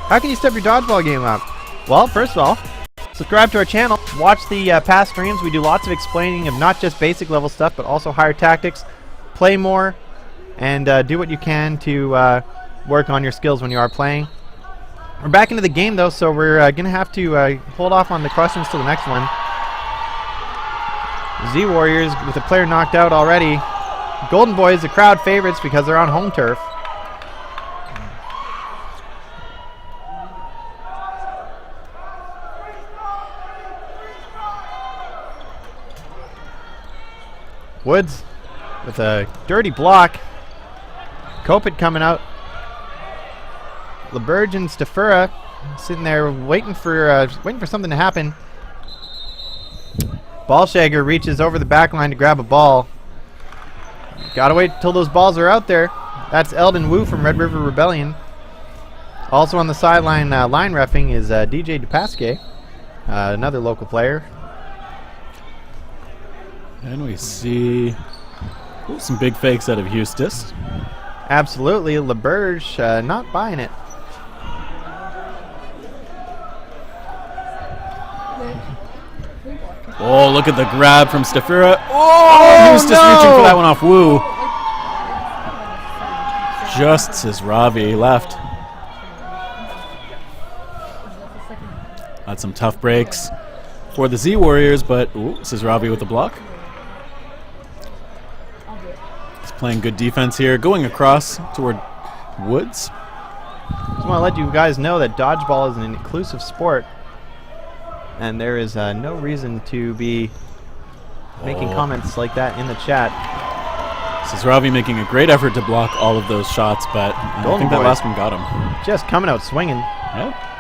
How can you step your dodgeball game up? Well, first of all, subscribe to our channel. Watch the past streams. We do lots of explaining of not just basic level stuff, but also higher tactics. Play more, and do what you can to work on your skills when you are playing. We're back into the game, though, so we're going to have to hold off on the questions till the next one. Z Warriors with a player knocked out already. Golden Boys, the crowd favorites because they're on home turf. Woods with a dirty block. Kopit coming out. LeBurge and Stafura sitting there waiting for something to happen. Ballshagger reaches over the back line to grab a ball. Gotta wait till those balls are out there. That's Eldon Wu from Red River Rebellion. Also on the sideline line reffing is DJ DePasque, another local player. And we see some big fakes out of Eustis. Absolutely. LeBurge not buying it. Oh, look at the grab from Stafura. Oh, Eustis reaching for that one off Wu. Just as Ravi left. Had some tough breaks for the Z Warriors, but this is Ravi with the block. He's playing good defense here, going across toward Woods. Just want to let you guys know that dodgeball is an inclusive sport, and there is no reason to be making comments like that in the chat. This is Ravi making a great effort to block all of those shots, but I think that last one got him. Just coming out swinging. Yeah.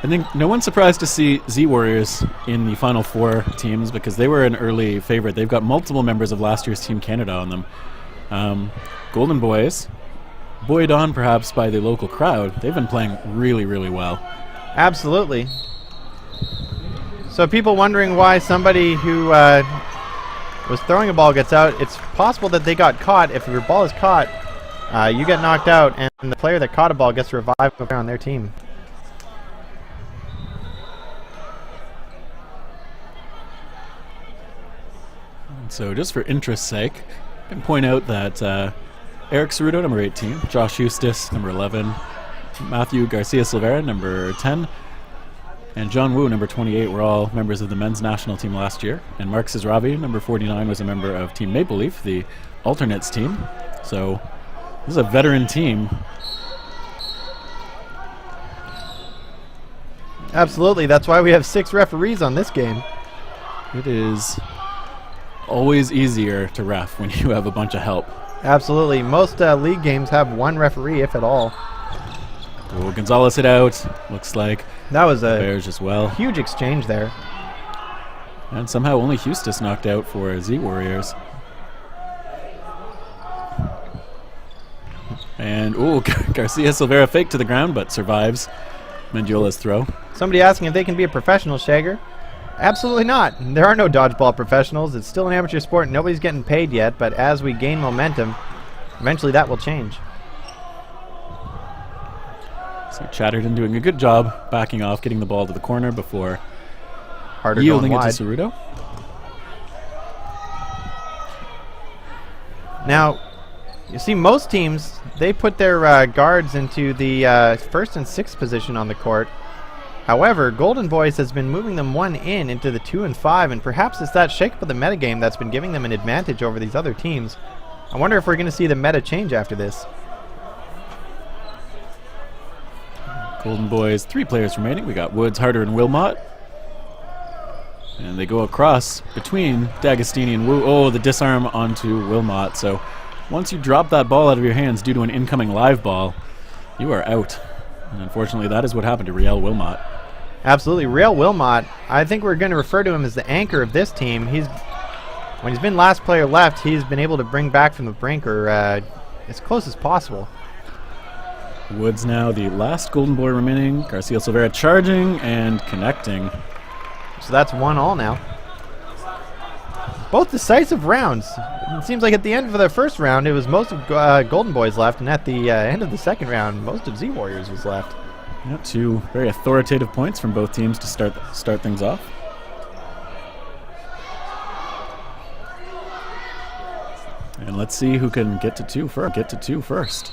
I think no one's surprised to see Z Warriors in the Final Four teams because they were an early favorite. They've got multiple members of last year's Team Canada on them. Golden Boys, buoyed on perhaps by the local crowd, they've been playing really, really well. Absolutely. So people wondering why somebody who was throwing a ball gets out, it's possible that they got caught. If your ball is caught, you get knocked out, and the player that caught a ball gets revived on their team. So just for interest's sake, I can point out that Eric Ceruto, number 18, Josh Eustis, number 11, Matthew Garcia Silvera, number 10, and John Wu, number 28, were all members of the men's national team last year. And Mark Cisravi, number 49, was a member of Team Maple Leaf, the alternates team. So this is a veteran team. Absolutely. That's why we have 6 referees on this game. It is always easier to ref when you have a bunch of help. Absolutely. Most league games have 1 referee, if at all. Oh, Gonzalez hit out. Looks like that was a Bears as well. Huge exchange there. And somehow only Eustis knocked out for Z Warriors. And Garcia Silvera faked to the ground but survives Mendiola's throw. Somebody asking if they can be a professional, Shagger. Absolutely not. There are no dodgeball professionals. It's still an amateur sport. Nobody's getting paid yet, but as we gain momentum, eventually that will change. So Chatterton doing a good job backing off, getting the ball to the corner before Harder yielding it wide. to Ceruto. Now, you see most teams, they put their guards into the 1st and 6th position on the court. However, Golden Boys has been moving them 1 into the 2 and 5, and perhaps it's that shake-up of the metagame that's been giving them an advantage over these other teams. I wonder if we're going to see the meta change after this. Golden Boys, 3 players remaining. We got Woods, Harder, and Wilmot. And they go across between D'Agostini and Wu. Oh, the disarm onto Wilmot. So once you drop that ball out of your hands due to an incoming live ball, you are out. And unfortunately, that is what happened to Riel Wilmot. Absolutely. Riel Wilmot, I think we're going to refer to him as the anchor of this team. When he's been last player left, he's been able to bring back from the brink or as close as possible. Woods now the last Golden Boy remaining. Garcia Silvera charging and connecting. So that's 1-1 now. Both decisive rounds. It seems like at the end of the first round, it was most of Golden Boys left, and at the end of the second round, most of Z Warriors was left. Yeah, 2 very authoritative points from both teams to start things off. And let's see who can get to 2 first.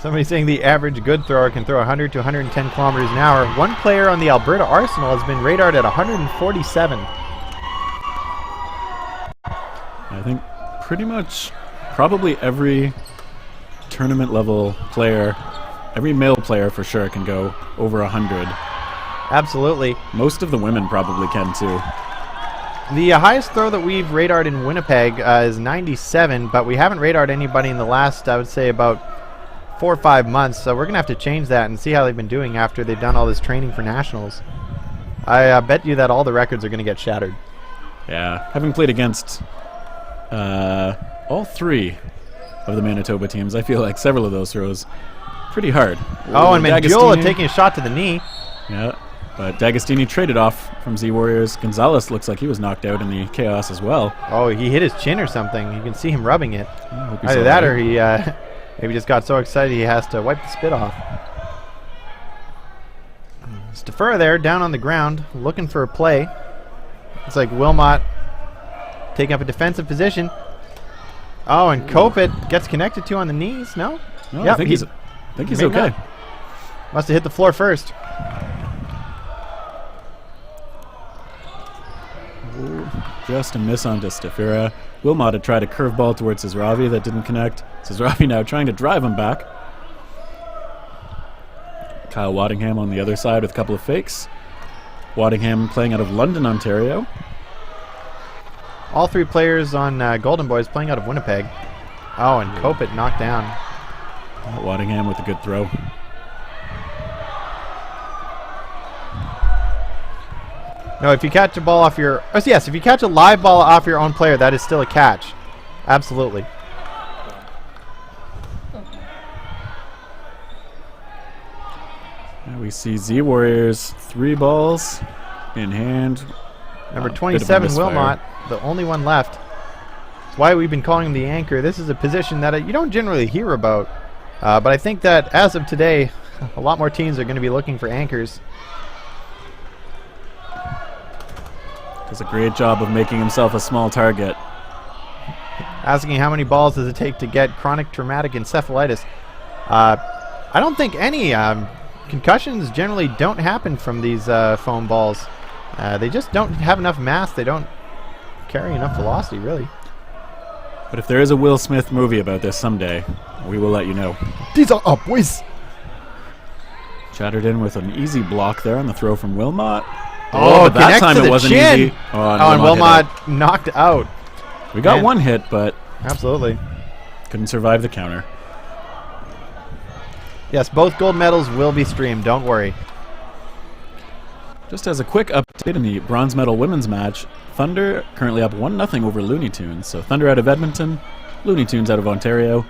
Somebody's saying the average good thrower can throw 100 to 110 kilometers an hour. One player on the Alberta Arsenal has been radared at 147. I think pretty much probably every tournament level player, every male player for sure can go over 100. Absolutely. Most of the women probably can too. The highest throw that we've radared in Winnipeg is 97, but we haven't radared anybody in the last, I would say, about 4 or 5 months. So we're going to have to change that and see how they've been doing after they've done all this training for nationals. I bet you that all the records are going to get shattered. Yeah, having played against all 3 of the Manitoba teams, I feel like several of those throws pretty hard. Oh, and Mandiola taking a shot to the knee. Yeah, but D'Agostini traded off from Z Warriors. Gonzalez looks like he was knocked out in the chaos as well. Oh, he hit his chin or something. You can see him rubbing it. Yeah, either that or he maybe just got so excited he has to wipe the spit off. Stafura there, down on the ground, looking for a play. It's like Wilmot taking up a defensive position. Oh, and Kopit gets connected to on the knees. No? No, Yep, I think he's okay. not. Must have hit the floor first. Ooh, just a miss on to Stafura. Wilmot had tried a curveball towards Sazravi that didn't connect. Sazravi now trying to drive him back. Kyle Waddingham on the other side with a couple of fakes. Waddingham playing out of London, Ontario. All 3 players on Golden Boys playing out of Winnipeg. Oh, and Kopit knocked down. Waddingham with a good throw. No, if you catch a ball off your... Oh, yes, if you catch a live ball off your own player, that is still a catch. Absolutely. Now we see Z Warriors 3 balls in hand. Number 27, Wilmot, the only one left. That's why we've been calling him the anchor. This is a position that you don't generally hear about. But I think that as of today, a lot more teams are going to be looking for anchors. Does a great job of making himself a small target. Asking how many balls does it take to get chronic traumatic encephalitis. I don't think any. Concussions generally don't happen from these foam balls. They just don't have enough mass. They don't carry enough velocity, really. But if there is a Will Smith movie about this someday, we will let you know. These are up, boys. Chattered in with an easy block there on the throw from Wilmot. Oh, that time it wasn't chin. easy. And Wilmot knocked out. We got one hit, but absolutely couldn't survive the counter. Yes, both gold medals will be streamed. Don't worry. Just as a quick update in the bronze medal women's match, Thunder currently up 1-0 over Looney Tunes. So Thunder out of Edmonton, Looney Tunes out of Ontario.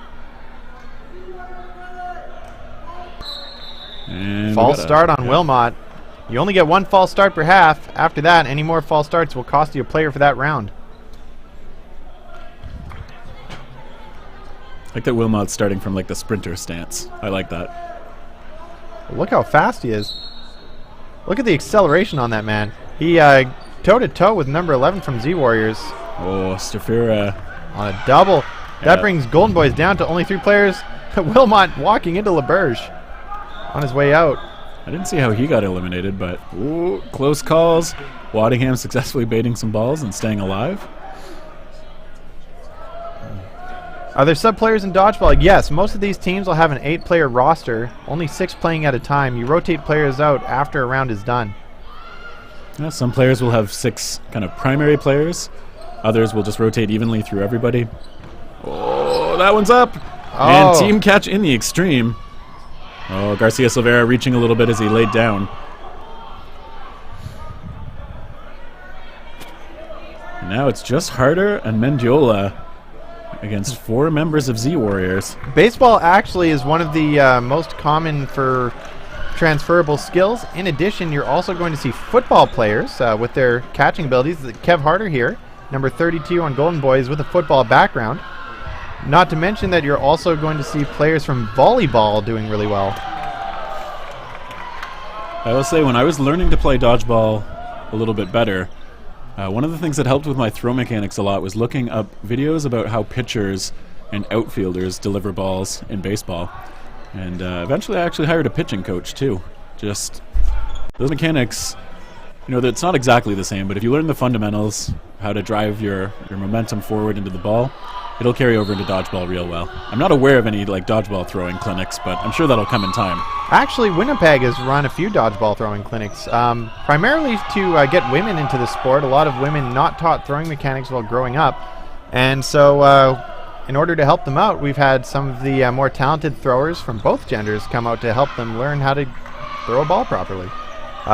And false start on Wilmot. You only get 1 false start per half. After that, any more false starts will cost you a player for that round. I like that Wilmot's starting from like the sprinter stance. I like that. Look how fast he is. Look at the acceleration on that man. He toe-to-toe with number 11 from Z Warriors. Oh, Stafura on a double. That brings Golden Boys down to only 3 players. Wilmot walking into LaBerge on his way out. I didn't see how he got eliminated, but ooh, close calls. Waddingham successfully baiting some balls and staying alive. Are there sub-players in Dodgeball? Yes, most of these teams will have an 8-player roster, only 6 playing at a time. You rotate players out after a round is done. Yeah, some players will have 6 kind of primary players. Others will just rotate evenly through everybody. Oh, that one's up! Oh. And team catch in the extreme. Oh, Garcia Silvera reaching a little bit as he laid down. And now it's just Harder and Mendiola against 4 members of Z Warriors. Baseball actually is one of the most common for transferable skills. In addition, you're also going to see football players with their catching abilities. Kev Harder here, number 32 on Golden Boys with a football background. Not to mention that you're also going to see players from volleyball doing really well. I will say, when I was learning to play dodgeball a little bit better, one of the things that helped with my throw mechanics a lot was looking up videos about how pitchers and outfielders deliver balls in baseball. And eventually I actually hired a pitching coach too. Just those mechanics, it's not exactly the same, but if you learn the fundamentals, how to drive your momentum forward into the ball, it'll carry over into dodgeball real well. I'm not aware of any dodgeball throwing clinics, but I'm sure that'll come in time. Actually, Winnipeg has run a few dodgeball throwing clinics, primarily to get women into the sport. A lot of women not taught throwing mechanics while growing up. And so in order to help them out, we've had some of the more talented throwers from both genders come out to help them learn how to throw a ball properly.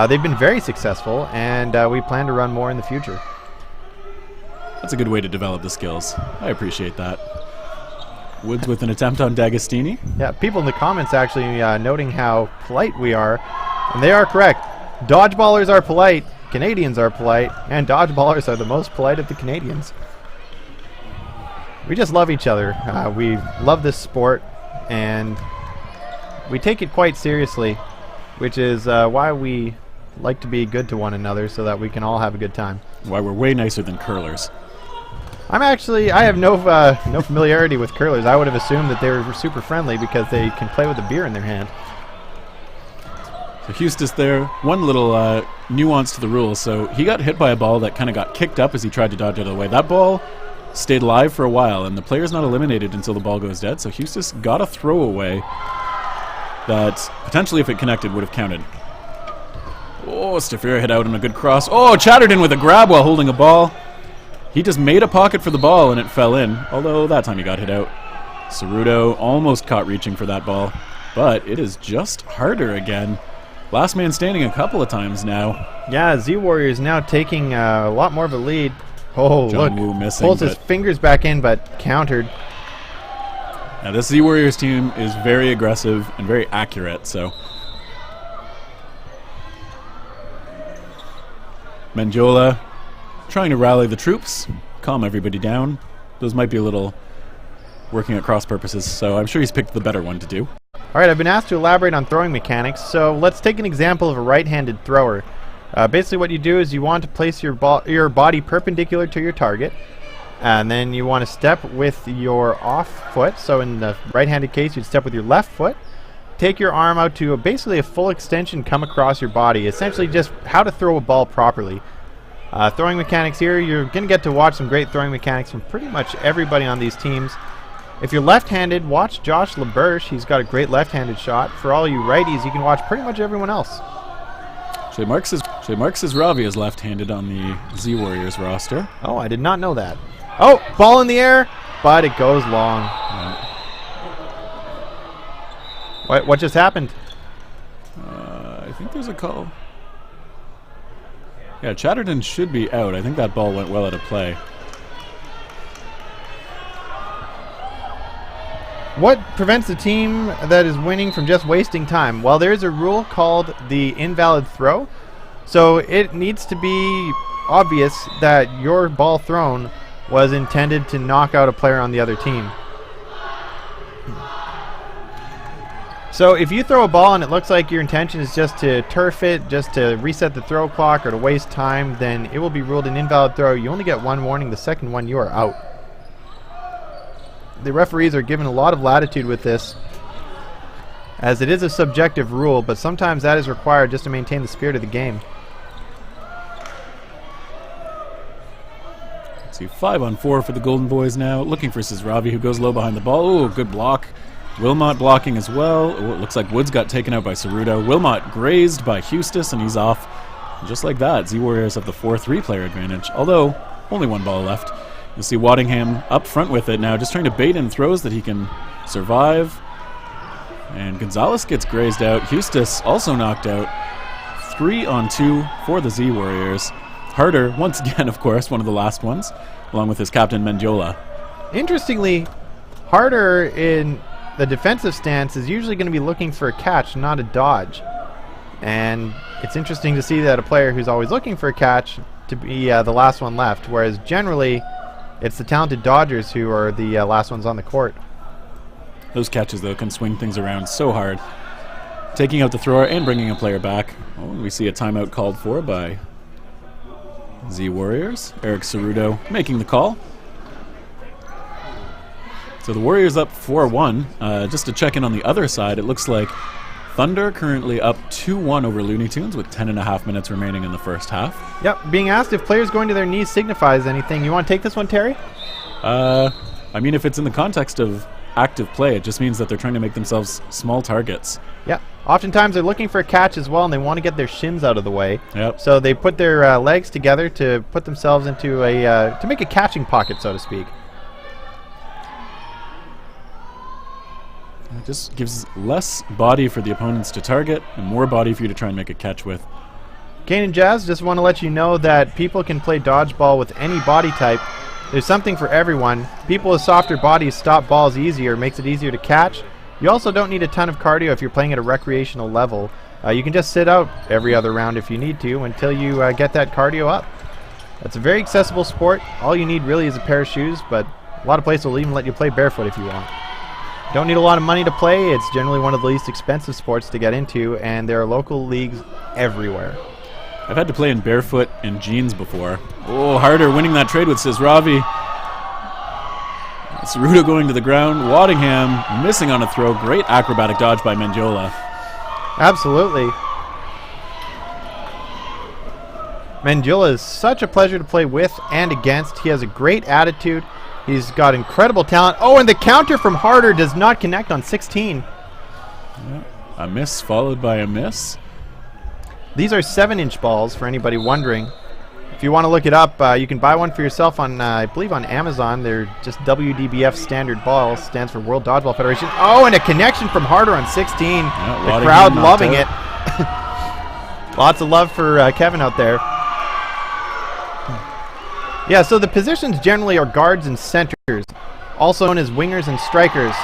They've been very successful, and we plan to run more in the future. That's a good way to develop the skills. I appreciate that. Woods with an attempt on D'Agostini. Yeah, people in the comments actually noting how polite we are, and they are correct. Dodgeballers are polite, Canadians are polite, and dodgeballers are the most polite of the Canadians. We just love each other. We love this sport, and we take it quite seriously, which is why we like to be good to one another so that we can all have a good time. Why we're way nicer than curlers. I have no familiarity with curlers. I would have assumed that they were super friendly because they can play with a beer in their hand. So Eustis there, one little nuance to the rules. So he got hit by a ball that kind of got kicked up as he tried to dodge out of the way. That ball stayed live for a while, and the player's not eliminated until the ball goes dead. So Eustis got a throwaway that potentially, if it connected, would have counted. Oh, Stafira hit out on a good cross. Oh, Chatterton with a grab while holding a ball. He just made a pocket for the ball and it fell in, although that time he got hit out. Cerudo almost caught reaching for that ball, but it is just harder again. Last man standing a couple of times now. Yeah, Z-Warriors now taking a lot more of a lead. Oh, John look. Woo missing, Pulls his fingers back in, but countered. Now this Z-Warriors team is very aggressive and very accurate, so... Mendiola trying to rally the troops, calm everybody down. Those might be a little working at cross purposes, so I'm sure he's picked the better one to do. Alright, I've been asked to elaborate on throwing mechanics, so let's take an example of a right-handed thrower. Basically what you do is you want to place your body perpendicular to your target, and then you want to step with your off foot. So in the right-handed case, you'd step with your left foot, take your arm out to basically a full extension, come across your body. Essentially just how to throw a ball properly. Throwing mechanics here, you're going to get to watch some great throwing mechanics from pretty much everybody on these teams. If you're left-handed, watch Josh LaBerge. He's got a great left-handed shot. For all you righties, you can watch pretty much everyone else. Shay Marks is Ravi is left-handed on the Z-Warriors roster. Oh, I did not know that. Oh, ball in the air, but it goes long. What just happened? I think there's a call. Yeah, Chatterton should be out. I think that ball went well out of play. What prevents the team that is winning from just wasting time? Well, there's a rule called the invalid throw. So it needs to be obvious that your ball thrown was intended to knock out a player on the other team. So if you throw a ball and it looks like your intention is just to turf it, just to reset the throw clock or to waste time, then it will be ruled an invalid throw. You only get one warning. The second one, you are out. The referees are given a lot of latitude with this, as it is a subjective rule, but sometimes that is required just to maintain the spirit of the game. Let's see, 5-on-4 for the Golden Boys now. Looking for Sisravi, who goes low behind the ball. Oh, good block. Wilmot blocking as well. Oh, it looks like Woods got taken out by Cerudo. Wilmot grazed by Eustis, and he's off. And just like that, Z-Warriors have the 4-3 player advantage, although only one ball left. You'll see Waddingham up front with it now, just trying to bait in throws that he can survive. And Gonzalez gets grazed out. Eustis also knocked out. 3-on-2 for the Z-Warriors. Harder, once again, of course, one of the last ones, along with his captain, Mendiola. Interestingly, Harder in the defensive stance is usually going to be looking for a catch, not a dodge. And it's interesting to see that a player who's always looking for a catch to be the last one left, whereas generally it's the talented dodgers who are the last ones on the court. Those catches, though, can swing things around so hard. taking out the thrower and bringing a player back. Oh, we see a timeout called for by Z Warriors. Eric Cerudo making the call. So the Warriors up 4-1. Just to check in on the other side, it looks like Thunder currently up 2-1 over Looney Tunes with 10.5 minutes remaining in the first half. Yep, being asked if players going to their knees signifies anything. You want to take this one, Terry? I mean, if it's in the context of active play, it just means that they're trying to make themselves small targets. Yeah. Oftentimes they're looking for a catch as well, and they want to get their shins out of the way. Yep. So they put their legs together to put themselves into a to make a catching pocket, so to speak. It just gives less body for the opponents to target and more body for you to try and make a catch with. Kane and Jazz, just want to let you know that people can play dodgeball with any body type. There's something for everyone. People with softer bodies stop balls easier, makes it easier to catch. You also don't need a ton of cardio if you're playing at a recreational level. You can just sit out every other round if you need to until you get that cardio up. It's a very accessible sport. All you need really is a pair of shoes, but a lot of places will even let you play barefoot if you want. Don't need a lot of money to play. It's generally one of the least expensive sports to get into, and there are local leagues everywhere. I've had to play in barefoot and jeans before. Oh, Harder winning that trade with Cisravi. Cerudo going to the ground. Waddingham missing on a throw. Great acrobatic dodge by Mendiola. Absolutely. Mendiola is such a pleasure to play with and against. He has a great attitude. He's got incredible talent. Oh, and the counter from Harder does not connect on 16. Yeah, a miss followed by a miss. These are 7-inch balls for anybody wondering. If you want to look it up, you can buy one for yourself on, I believe, on Amazon. They're just WDBF standard balls. Stands for World Dodgeball Federation. Oh, and a connection from Harder on 16. Yeah, the crowd loving it. Lots of love for Kevin out there. Yeah, so the positions generally are guards and centers, also known as wingers and strikers.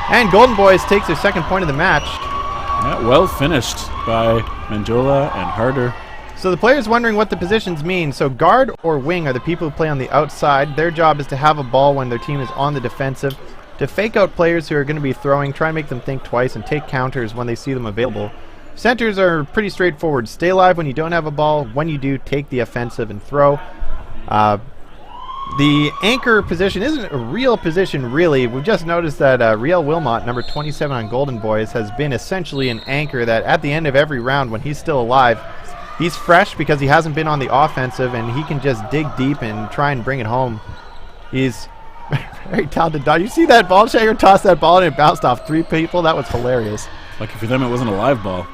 And Golden Boys takes their second point of the match. Yeah, well finished by Mendiola and Harder. So the player's wondering what the positions mean. So guard or wing are the people who play on the outside. Their job is to have a ball when their team is on the defensive, to fake out players who are going to be throwing, try and make them think twice, and take counters when they see them available. Centers are pretty straightforward. Stay alive when you don't have a ball. When you do, take the offensive and throw. The anchor position isn't a real position, really. We've just noticed that Riel Wilmot, number 27 on Golden Boys, has been essentially an anchor that at the end of every round when he's still alive, he's fresh because he hasn't been on the offensive, and he can just dig deep and try and bring it home. He's very talented dog. You see that ball shagger toss that ball and it bounced off 3 people? That was hilarious. Lucky for them it wasn't a live ball.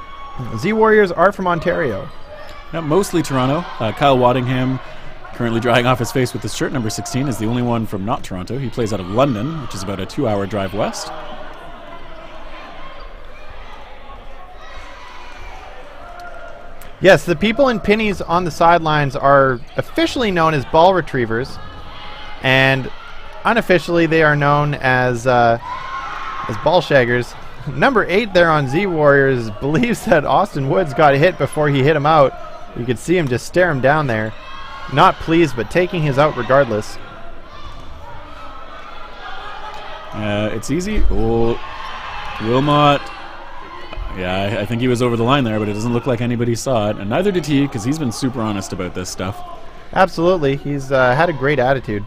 Z Warriors are from Ontario. Yeah, mostly Toronto. Kyle Waddingham, currently drying off his face with his shirt number 16, is the only one from not Toronto. He plays out of London, which is about a 2-hour drive west. Yes, the people in pinnies on the sidelines are officially known as ball retrievers, and unofficially they are known as ball shaggers. Number 8 there on Z Warriors believes that Austin Woods got hit before he hit him out. You could see him just stare him down there. Not pleased, but taking his out regardless. It's easy. Oh, Wilmot. Yeah, I think he was over the line there, but it doesn't look like anybody saw it, and neither did he, because he's been super honest about this stuff. Absolutely. He's had a great attitude.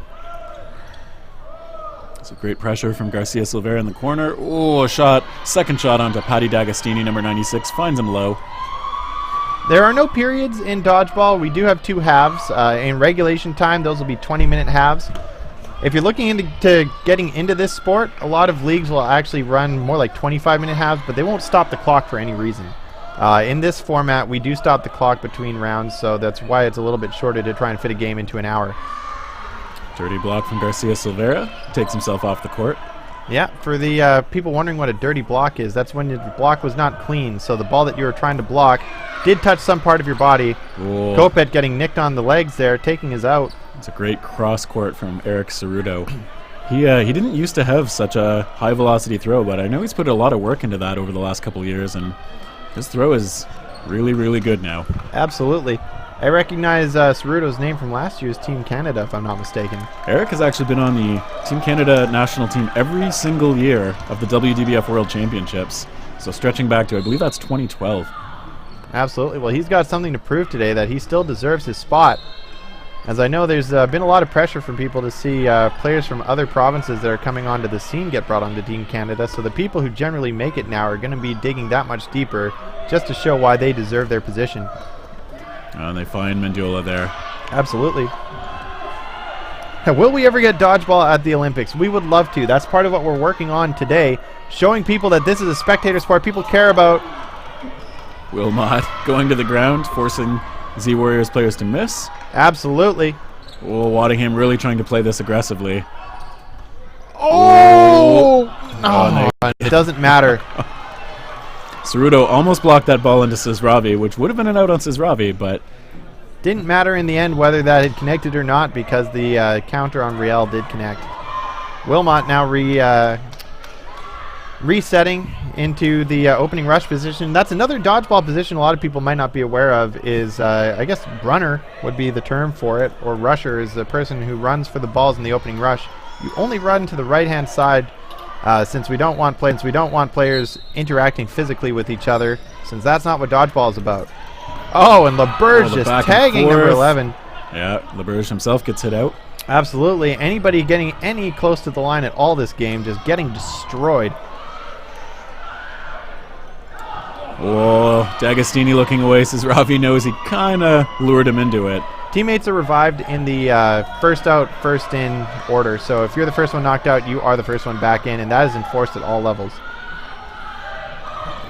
So great pressure from Garcia Silvera in the corner. Oh, a shot. Second shot onto Patty D'Agostini, number 96. Finds him low. There are no periods in dodgeball. We do have 2 halves. In regulation time, those will be 20-minute halves. If you're looking into getting into this sport, a lot of leagues will actually run more like 25-minute halves, but they won't stop the clock for any reason. In this format, we do stop the clock between rounds, so that's why it's a little bit shorter to try and fit a game into an hour. Dirty block from Garcia Silvera. Takes himself off the court. Yeah, for the people wondering what a dirty block is, that's when the block was not clean, so the ball that you were trying to block did touch some part of your body. Whoa. Kopet getting nicked on the legs there, taking his out. It's a great cross court from Eric Cerudo. He didn't used to have such a high velocity throw, but I know he's put a lot of work into that over the last couple of years, and his throw is really, really good now. Absolutely. I recognize Cerudo's name from last year's Team Canada, if I'm not mistaken. Eric has actually been on the Team Canada national team every single year of the WDBF World Championships. So stretching back to, I believe that's 2012. Absolutely. Well, he's got something to prove today that he still deserves his spot. As I know, there's been a lot of pressure from people to see players from other provinces that are coming onto the scene get brought onto Team Canada. So the people who generally make it now are going to be digging that much deeper just to show why they deserve their position. And they find Mendiola there. Absolutely. Now, will we ever get dodgeball at the Olympics? We would love to. That's part of what we're working on today, showing people that this is a spectator sport people care about. Wilmot going to the ground, forcing Z Warriors players to miss. Absolutely. Oh, Waddingham really trying to play this aggressively. Oh! It doesn't matter. Ceruto almost blocked that ball into Sizravi, which would have been an out on Sizravi, but didn't matter in the end whether that had connected or not because the counter on Riel did connect. Wilmot now resetting into the opening rush position. That's another dodgeball position a lot of people might not be aware of is, I guess, runner would be the term for it, or rusher is the person who runs for the balls in the opening rush. You only run to the right-hand side since we don't want players interacting physically with each other, since that's not what dodgeball is about. Oh, and LaBerge just tagging number 11. Yeah, LaBerge himself gets hit out. Absolutely. Anybody getting any close to the line at all this game just getting destroyed. Oh, D'Agostini looking away. Sizravi knows he kind of lured him into it. Teammates are revived in the first out, first in order. So if you're the first one knocked out, you are the first one back in, and that is enforced at all levels.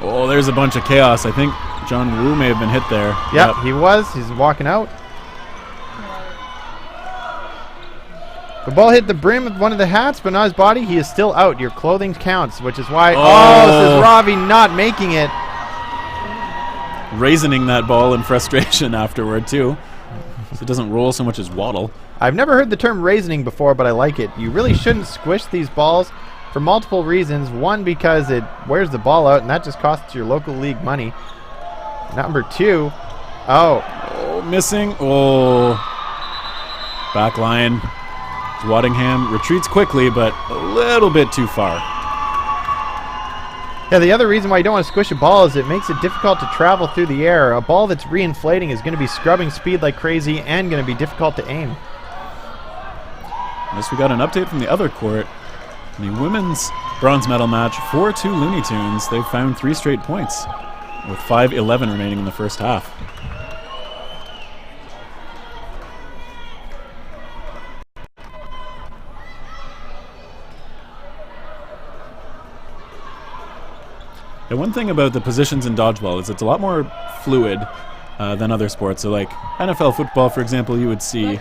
Oh, there's a bunch of chaos. I think John Wu may have been hit there. Yep, he was. He's walking out. The ball hit the brim of one of the hats, but not his body. He is still out. Your clothing counts, which is why... Oh, Sizravi not making it. Raisoning that ball in frustration afterward, too. So it doesn't roll so much as waddle. I've never heard the term raisoning before, but I like it. You really shouldn't squish these balls for multiple reasons. One, because it wears the ball out, and that just costs your local league money. Number two, missing. Oh, back line. Waddingham retreats quickly, but a little bit too far. Yeah, the other reason why you don't want to squish a ball is it makes it difficult to travel through the air. A ball that's reinflating is going to be scrubbing speed like crazy and going to be difficult to aim. Unless we got an update from the other court. In the women's bronze medal match, 4-2 Looney Tunes. They've found 3 straight points with 5:11 remaining in the first half. The one thing about the positions in dodgeball is it's a lot more fluid than other sports. So like NFL football, for example, you would see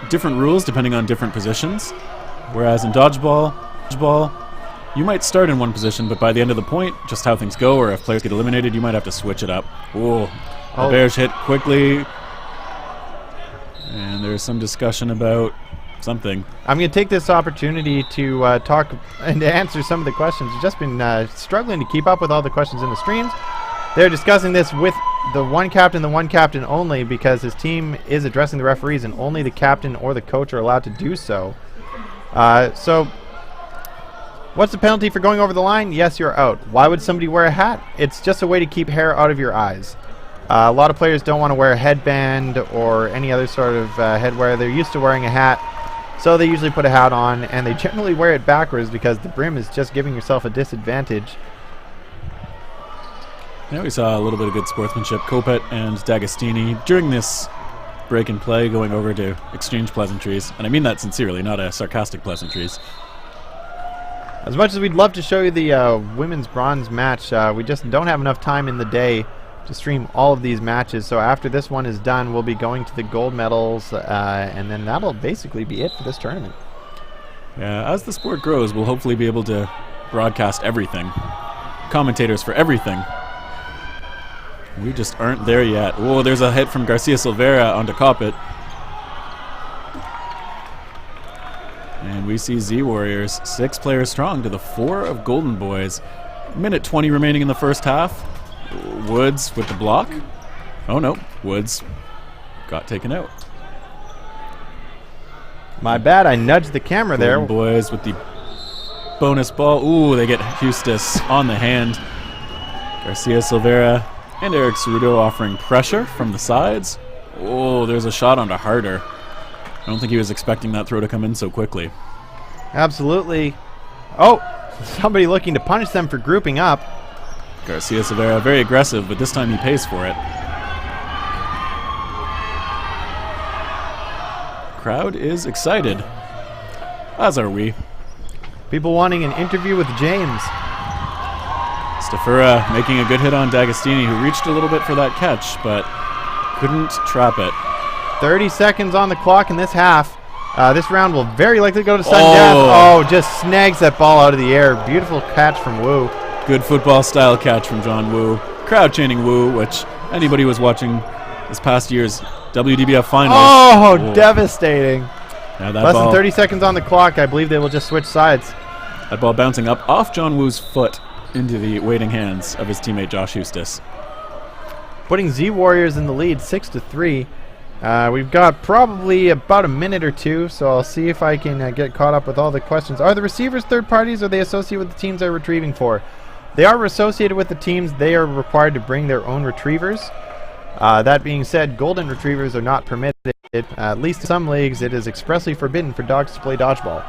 different rules depending on different positions. Whereas in dodgeball, you might start in one position, but by the end of the point, just how things go, or if players get eliminated, you might have to switch it up. Ooh, the Bears hit quickly. And there's some discussion about something. I'm going to take this opportunity to talk and to answer some of the questions. I've just been struggling to keep up with all the questions in the streams. They're discussing this with the one captain only, because his team is addressing the referees, and only the captain or the coach are allowed to do so. So, what's the penalty for going over the line? Yes, you're out. Why would somebody wear a hat? It's just a way to keep hair out of your eyes. A lot of players don't want to wear a headband or any other sort of headwear. They're used to wearing a hat. So they usually put a hat on, and they generally wear it backwards because the brim is just giving yourself a disadvantage. Yeah, we saw a little bit of good sportsmanship. Kopet and D'Agostini during this break and play going over to exchange pleasantries. And I mean that sincerely, not a sarcastic pleasantries. As much as we'd love to show you the women's bronze match, we just don't have enough time in the day to stream all of these matches. So after this one is done, we'll be going to the gold medals, and then that'll basically be it for this tournament. Yeah, as the sport grows, we'll hopefully be able to broadcast everything. Commentators for everything. We just aren't there yet. Oh, there's a hit from Garcia Silveira onto Coppet. And we see Z Warriors 6 players strong to the 4 of Golden Boys. Minute 20 remaining in the first half. Woods with the block. Oh no, Woods got taken out. My bad, I nudged the camera there. Boys with the bonus ball. Ooh, they get Hustis on the hand. Garcia Silvera and Eric Cerudo offering pressure from the sides. Oh, there's a shot onto Harder. I don't think he was expecting that throw to come in so quickly. Absolutely. Oh, somebody looking to punish them for grouping up. Garcia Silvera very aggressive, but this time he pays for it. Crowd is excited, as are we. People wanting an interview with James. Stafura making a good hit on D'Agostini, who reached a little bit for that catch, but couldn't trap it. 30 seconds on the clock in this half. This round will very likely go to sudden death. Oh, just snags that ball out of the air. Beautiful catch from Wu. Good football-style catch from John Wu. Crowd chanting Wu, which anybody was watching this past year's WDBF Finals. Oh, devastating. Yeah, that Less ball, than 30 seconds on the clock. I believe they will just switch sides. That ball bouncing up off John Wu's foot into the waiting hands of his teammate Josh Eustace. Putting Z Warriors in the lead 6-3. We've got probably about a minute or two, so I'll see if I can get caught up with all the questions. Are the receivers third parties, or are they associated with the teams they're retrieving for? They are associated with the teams. They are required to bring their own retrievers. That being said, golden retrievers are not permitted. At least in some leagues, it is expressly forbidden for dogs to play dodgeball.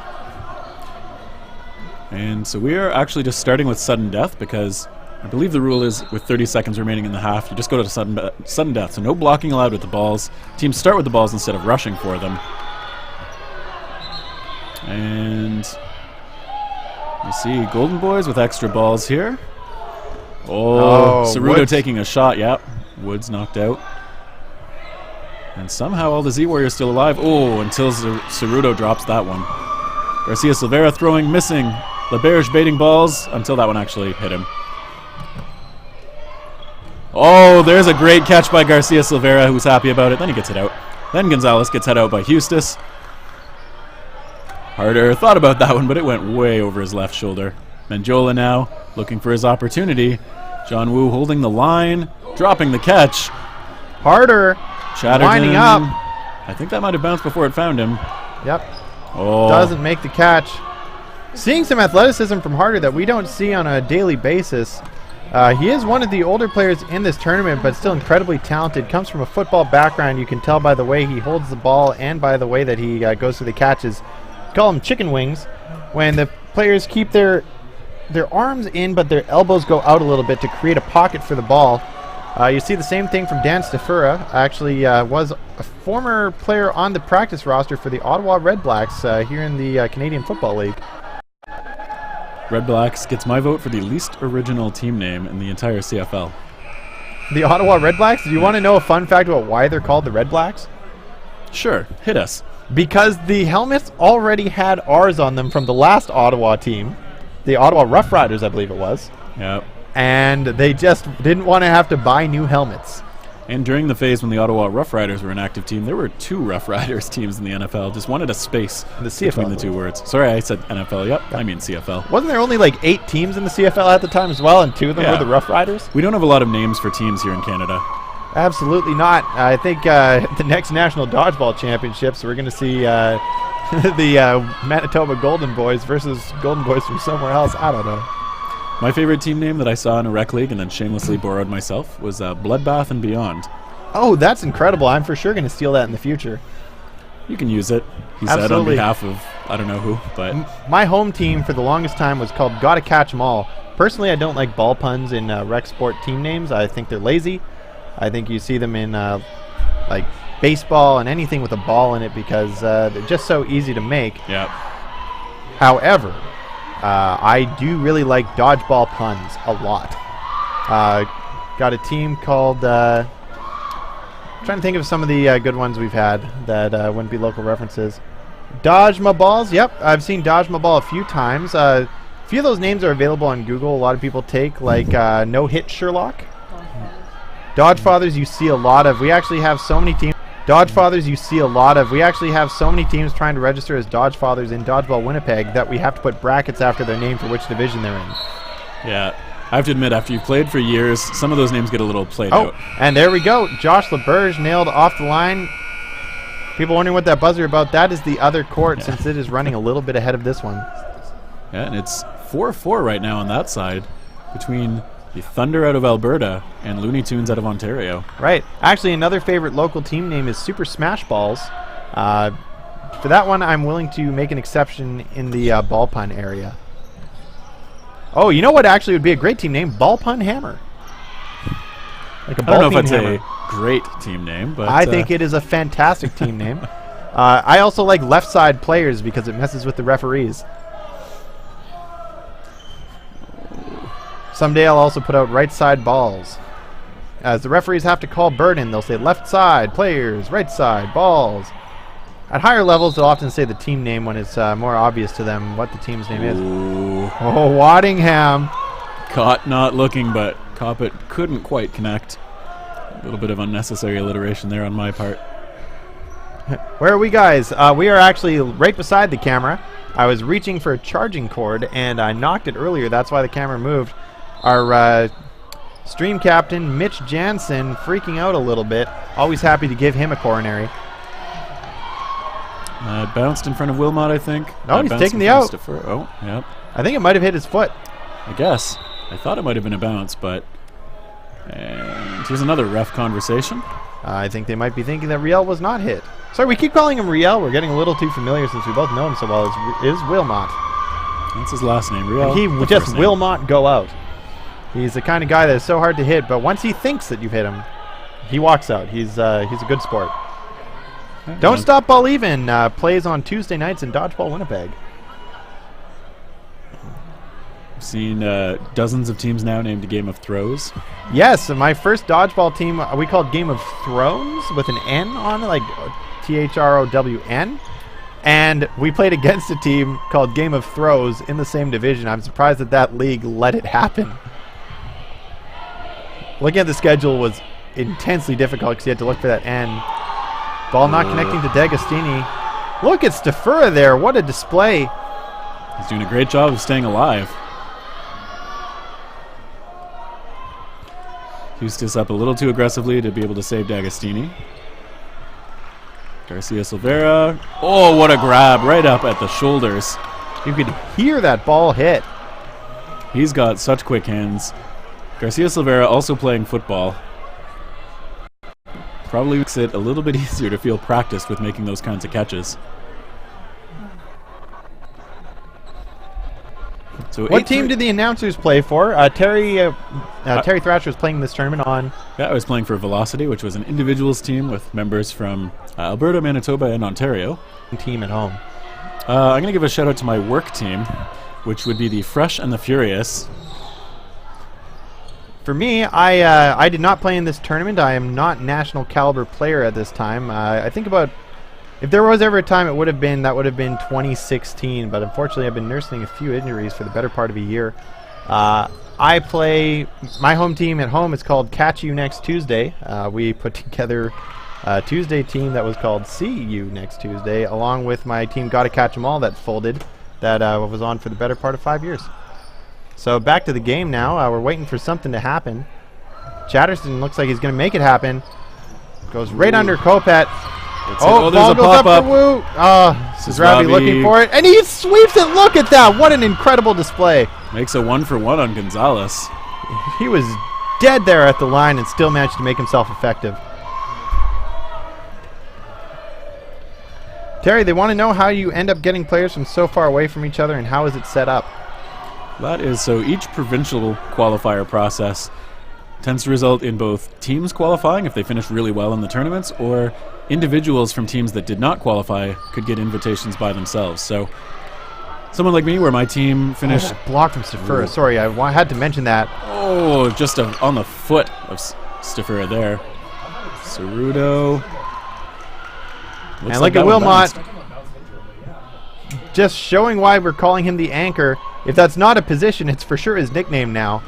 And so we are actually just starting with sudden death, because I believe the rule is with 30 seconds remaining in the half, you just go to sudden death. So no blocking allowed with the balls. Teams start with the balls instead of rushing for them. And you see Golden Boys with extra balls here. Oh, Cerudo Woods taking a shot. Yep, Woods knocked out. And somehow all the Z Warriors still alive. Oh, until Cerudo drops that one. Garcia Silvera throwing, missing. LeBerge baiting balls until that one actually hit him. Oh, there's a great catch by Garcia Silvera, who's happy about it. Then he gets it out. Then Gonzalez gets head out by Eustace. Harder thought about that one, but it went way over his left shoulder. Mangiola now looking for his opportunity. John Wu holding the line, dropping the catch. Harder. Chatterton Winding up. I think that might have bounced before it found him. Yep. Oh. Doesn't make the catch. Seeing some athleticism from Harder that we don't see on a daily basis. He is one of the older players in this tournament, but still incredibly talented. Comes from a football background. You can tell by the way he holds the ball and by the way that he goes through the catches. Call them chicken wings. When the players keep their arms in, but their elbows go out a little bit to create a pocket for the ball. You see the same thing from Dan Stafura. Actually was a former player on the practice roster for the Ottawa Red Blacks here in the Canadian Football League. Red Blacks gets my vote for the least original team name in the entire CFL. The Ottawa Red Blacks? Do you want to know a fun fact about why they're called the Red Blacks? Sure, hit us. Because the helmets already had R's on them from the last Ottawa team. The Ottawa Rough Riders, I believe it was. Yep. And they just didn't want to have to buy new helmets. And during the phase when the Ottawa Rough Riders were an active team, there were 2 Rough Riders teams in the NFL. Just wanted a space between the 2 words. Sorry, I said NFL. Yep, I mean CFL. Wasn't there only like 8 teams in the CFL at the time as well, and 2 of them were the Rough Riders? We don't have a lot of names for teams here in Canada. Absolutely not. I think the next National Dodgeball Championships, we're going to see the Manitoba Golden Boys versus Golden Boys from somewhere else. I don't know. My favorite team name that I saw in a rec league and then shamelessly borrowed myself was Bloodbath and Beyond. Oh, that's incredible. I'm for sure going to steal that in the future. You can use it, he said on behalf of I don't know who. But my home team for the longest time was called Gotta Catch 'Em All. Personally, I don't like ball puns in rec sport team names. I think they're lazy. I think you see them in like baseball and anything with a ball in it because they're just so easy to make. Yeah. However, I do really like dodgeball puns a lot. Got a team called... trying to think of some of the good ones we've had that wouldn't be local references. Dodge My Balls. Yep, I've seen Dodge My Ball a few times. A few of those names are available on Google. A lot of people take, like No Hit Sherlock. Dodge Fathers you see a lot of. We actually have so many teams. Dodge Fathers you see a lot of. We actually have so many teams trying to register as Dodge Fathers in Dodgeball Winnipeg that we have to put brackets after their name for which division they're in. Yeah, I have to admit, after you've played for years, some of those names get a little played out. And there we go. Josh LeBerge nailed off the line. People wondering what that buzzer about. That is the other court since it is running a little bit ahead of this one. Yeah, and it's 4-4 right now on that side between the Thunder out of Alberta and Looney Tunes out of Ontario. Right. Actually, another favorite local team name is Super Smash Balls. For that one, I'm willing to make an exception in the ball pun area. Oh, you know what actually would be a great team name? Ball Pun Hammer. Like a ball I don't know if it's hammer. a great team name, but I think it is a fantastic team name. I also like left side players because it messes with the referees. Someday I'll also put out right side balls. As the referees have to call burden, they'll say left side players, right side balls. At higher levels, they'll often say the team name when it's more obvious to them what the team's name is. Ooh. Oh, Waddingham. Caught not looking, but Coppett couldn't quite connect. A little bit of unnecessary alliteration there on my part. Where are we, guys? We are actually right beside the camera. I was reaching for a charging cord, and I knocked it earlier. That's why the camera moved. Our stream captain, Mitch Jansen, freaking out a little bit. Always happy to give him a coronary. Bounced in front of Wilmot, I think. Oh, he's Bounced taking in the front out. of Oh, yep. I think it might have hit his foot. I guess. I thought it might have been a bounce, but... And here's another ref conversation. I think they might be thinking that Riel was not hit. Sorry, we keep calling him Riel. We're getting a little too familiar since we both know him so well. Is Wilmot. That's his last name, Riel. He the just first name. will not go out. He's the kind of guy that is so hard to hit, but once he thinks that you've hit him, he walks out. He's a good sport. Don't Stop Ball Even plays on Tuesday nights in Dodgeball, Winnipeg. I've seen dozens of teams now named Game of Throws. Yes, my first Dodgeball team we called Game of Thrones with an N on it, like THROWN. And we played against a team called Game of Throws in the same division. I'm surprised that that league let it happen. Looking at the schedule was intensely difficult because you had to look for that N. Ball not connecting to D'Agostini. Look at Stafura there. What a display. He's doing a great job of staying alive. Eustace up a little too aggressively to be able to save D'Agostini. Garcia Silveira. Oh, what a grab right up at the shoulders. You could hear that ball hit. He's got such quick hands. Garcia Silveira also playing football. Probably makes it a little bit easier to feel practiced with making those kinds of catches. So what team did the announcers play for? Terry Thrasher was playing this tournament on... Yeah, I was playing for Velocity, which was an individuals team with members from Alberta, Manitoba, and Ontario. Team at home. I'm going to give a shout out to my work team, which would be the Fresh and the Furious. For me, I did not play in this tournament. I am not national caliber player at this time. I think about... If there was ever a time that would have been 2016, but unfortunately I've been nursing a few injuries for the better part of a year. I play... My home team at home is called Catch You Next Tuesday. We put together a Tuesday team that was called See You Next Tuesday, along with my team Gotta Catch 'Em All that folded, that was on for the better part of 5 years. So back to the game now. We're waiting for something to happen. Chatterston looks like he's going to make it happen. Goes right under Kopet. Oh, there's ball a goes up pop-up. for Wu. This is Ravi looking for it. And he sweeps it. Look at that. What an incredible display. Makes a 1-for-1 on Gonzalez. He was dead there at the line and still managed to make himself effective. Terry, they want to know how you end up getting players from so far away from each other and how is it set up? That is, so each provincial qualifier process tends to result in both teams qualifying if they finish really well in the tournaments, or individuals from teams that did not qualify could get invitations by themselves. So someone like me, where my team finished... blocked from Stafura. Sorry, I had to mention that. Oh, just on the foot of Stafura there. Cerudo. And look at Wilmot. Just showing why we're calling him the anchor. If that's not a position, it's for sure his nickname now.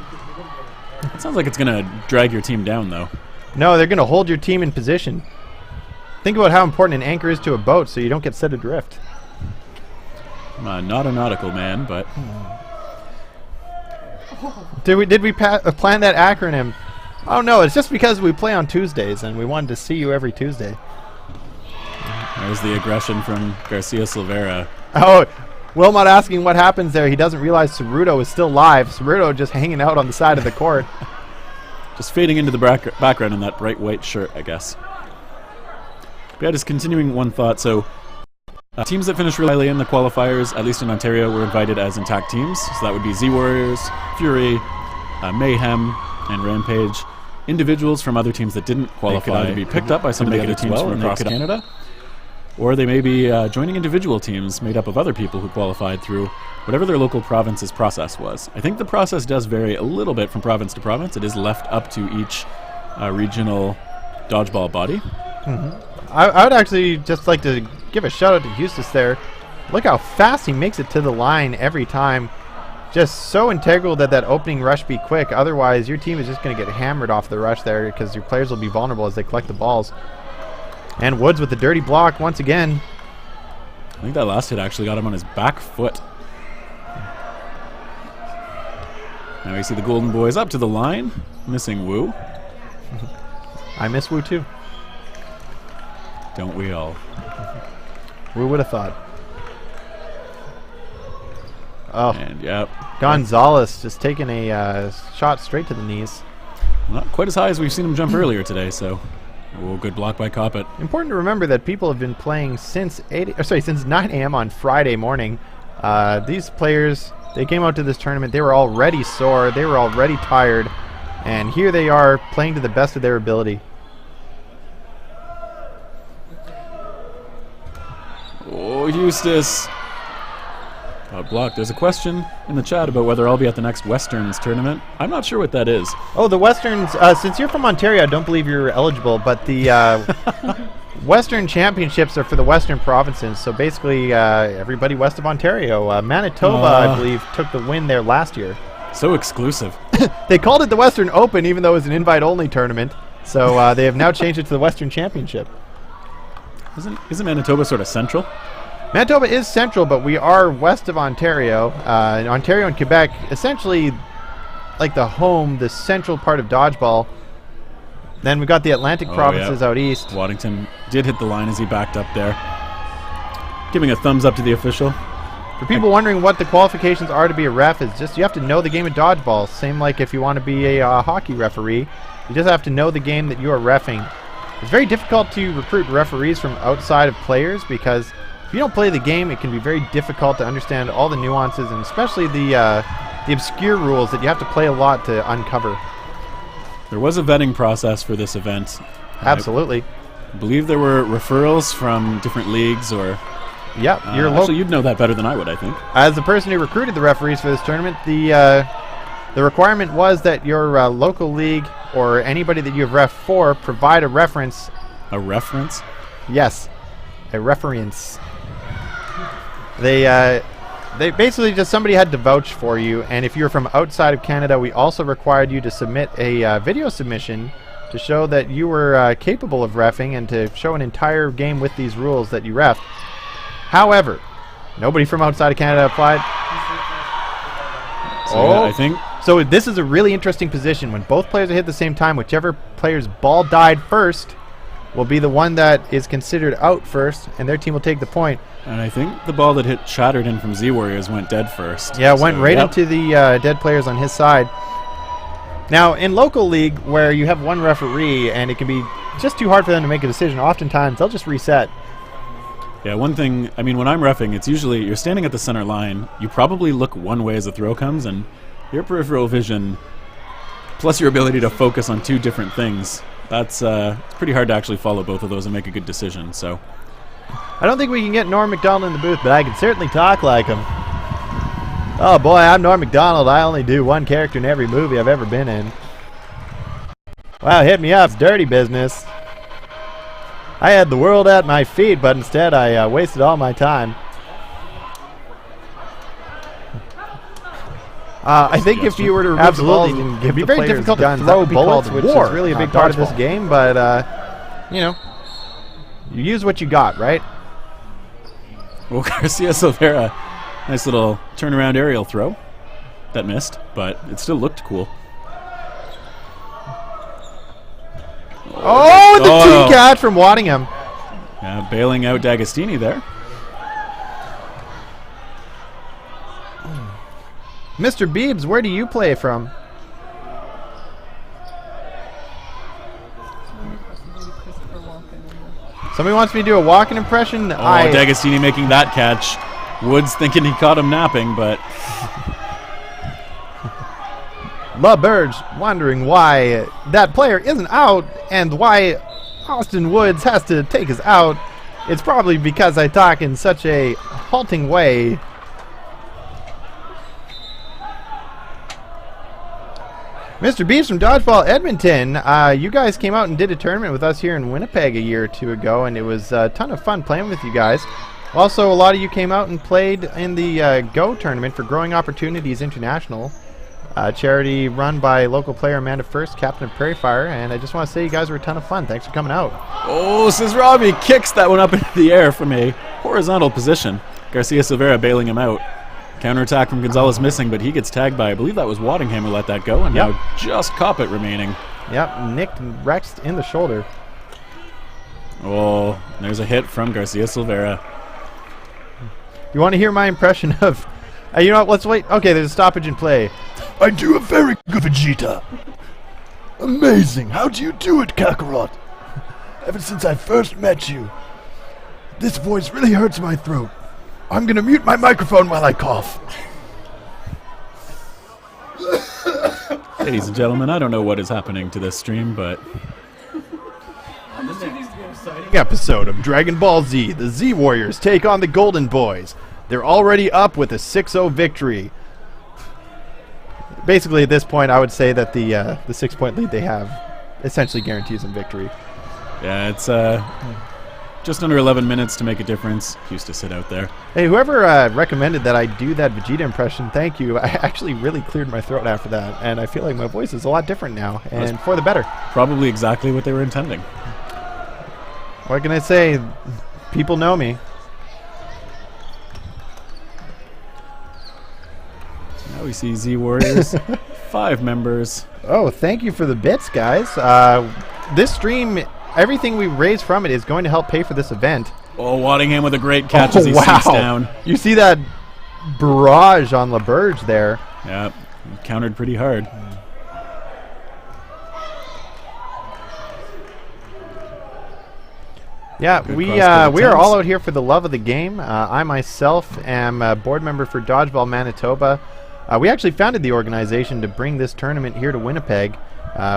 It sounds like it's going to drag your team down, though. No, they're going to hold your team in position. Think about how important an anchor is to a boat so you don't get set adrift. Not a nautical man, but... Did we plan that acronym? Oh, no, it's just because we play on Tuesdays and we wanted to see you every Tuesday. There's the aggression from Garcia Silveira. Oh, Wilmot asking what happens there. He doesn't realize Ceruto is still live. Ceruto just hanging out on the side of the court. Just fading into the background in that bright white shirt, I guess. But yeah, just continuing one thought. So teams that finished really highly in the qualifiers, at least in Ontario, were invited as intact teams. So that would be Z-Warriors, Fury, Mayhem, and Rampage. Individuals from other teams that didn't qualify could be picked up by some of the other teams from across Canada. Or they may be joining individual teams made up of other people who qualified through whatever their local province's process was. I think the process does vary a little bit from province to province. It is left up to each regional dodgeball body. Mm-hmm. I would actually just like to give a shout out to Eustace there. Look how fast he makes it to the line every time. Just so integral that that opening rush be quick. Otherwise, your team is just going to get hammered off the rush there because your players will be vulnerable as they collect the balls. And Woods with the dirty block once again. I think that last hit actually got him on his back foot. Now we see the Golden Boys up to the line, missing Wu. I miss Wu too. Don't we all? Wu would have thought. Oh, and yep. Gonzalez just taking a shot straight to the knees. Not quite as high as we've seen him jump earlier today, so... Oh, good block by Coppett. Important to remember that people have been playing since 9 a.m. on Friday morning. These players, they came out to this tournament. They were already sore. They were already tired. And here they are playing to the best of their ability. Oh, Eustace. Block. There's a question in the chat about whether I'll be at the next Westerns tournament. I'm not sure what that is. Oh, the Westerns, since you're from Ontario, I don't believe you're eligible, but the Western Championships are for the Western provinces, so basically everybody west of Ontario. Manitoba, I believe, took the win there last year. So exclusive. They called it the Western Open, even though it was an invite-only tournament, so they have now changed it to the Western Championship. Isn't Manitoba sort of central? Manitoba is central, but we are west of Ontario. Ontario and Quebec, essentially like the central part of dodgeball. Then we got the Atlantic provinces out east. Waddington did hit the line as he backed up there. Giving a thumbs up to the official. For people wondering what the qualifications are to be a ref, is just you have to know the game of dodgeball. Same like if you want to be a hockey referee. You just have to know the game that you are reffing. It's very difficult to recruit referees from outside of players because if you don't play the game, it can be very difficult to understand all the nuances and especially the obscure rules that you have to play a lot to uncover. There was a vetting process for this event. Absolutely. I believe there were referrals from different leagues or... Yep. Actually, you'd know that better than I would, I think. As the person who recruited the referees for this tournament, the requirement was that your local league or anybody that you have ref for provide a reference. A reference? Yes. A reference. They basically just somebody had to vouch for you, and if you're from outside of Canada, we also required you to submit a video submission to show that you were capable of reffing and to show an entire game with these rules that you ref. However, nobody from outside of Canada applied. So yeah, I think so. This is a really interesting position. When both players are hit at the same time, whichever player's ball died first will be the one that is considered out first, and their team will take the point. And I think the ball that hit Chatterton from Z-Warriors went dead first. Yeah, went right into the dead players on his side. Now, in local league, where you have one referee, and it can be just too hard for them to make a decision, oftentimes they'll just reset. Yeah, one thing, I mean, when I'm reffing, it's usually you're standing at the center line, you probably look one way as the throw comes, and your peripheral vision, plus your ability to focus on two different things, that's it's pretty hard to actually follow both of those and make a good decision. So, I don't think we can get Norm Macdonald in the booth, but I can certainly talk like him. Oh boy, I'm Norm Macdonald. I only do one character in every movie I've ever been in. Wow, hit me up. It's dirty business. I had the world at my feet, but instead I wasted all my time. I think if you were to remove the balls, it'd be very difficult to throw bullets, which is really a big part of this game, but, you know, you use what you got, right? Well, Garcia Silvera, nice little turnaround aerial throw. That missed, but it still looked cool. Oh, the team catch from Waddingham. Bailing out D'Agostini there. Mr. Beebs, where do you play from? Somebody wants me to do a walking impression. Oh, D'Agostini making that catch. Woods thinking he caught him napping, but... LaBerge wondering why that player isn't out and why Austin Woods has to take us out. It's probably because I talk in such a halting way. Mr. Beeves from Dodgeball Edmonton, you guys came out and did a tournament with us here in Winnipeg a year or two ago, and it was a ton of fun playing with you guys. Also, a lot of you came out and played in the Go tournament for Growing Opportunities International, charity run by local player Amanda First, captain of Prairie Fire, and I just want to say you guys were a ton of fun. Thanks for coming out. Oh, Cisravi kicks that one up into the air from a horizontal position. Garcia Silveira bailing him out. Counterattack from Gonzalez missing, but he gets tagged by, I believe that was Waddingham who let that go, and now just Coppett remaining. Yep, nicked Rex in the shoulder. Oh, there's a hit from Garcia Silveira. You want to hear my impression of... you know what, let's wait. Okay, there's a stoppage in play. I do a very good Vegeta. Amazing. How do you do it, Kakarot? Ever since I first met you, this voice really hurts my throat. I'm going to mute my microphone while I cough. Ladies and gentlemen, I don't know what is happening to this stream, but... Episode of Dragon Ball Z, the Z Warriors take on the Golden Boys. They're already up with a 6-0 victory. Basically, at this point, I would say that the 6-point lead they have essentially guarantees them victory. Yeah, it's just under 11 minutes to make a difference. Used to sit out there. Hey, whoever recommended that I do that Vegeta impression, thank you. I actually really cleared my throat after that, and I feel like my voice is a lot different now, and for the better. Probably exactly what they were intending. What can I say? People know me. Now we see Z Warriors, 5 members. Oh, thank you for the bits, guys. This stream, everything we raise from it is going to help pay for this event. Oh, Waddingham with a great catch as he sinks down. You see that barrage on LaBerge there. Yeah, countered pretty hard. Yeah, Good we are all out here for the love of the game. I myself am a board member for Dodgeball Manitoba. We actually founded the organization to bring this tournament here to Winnipeg.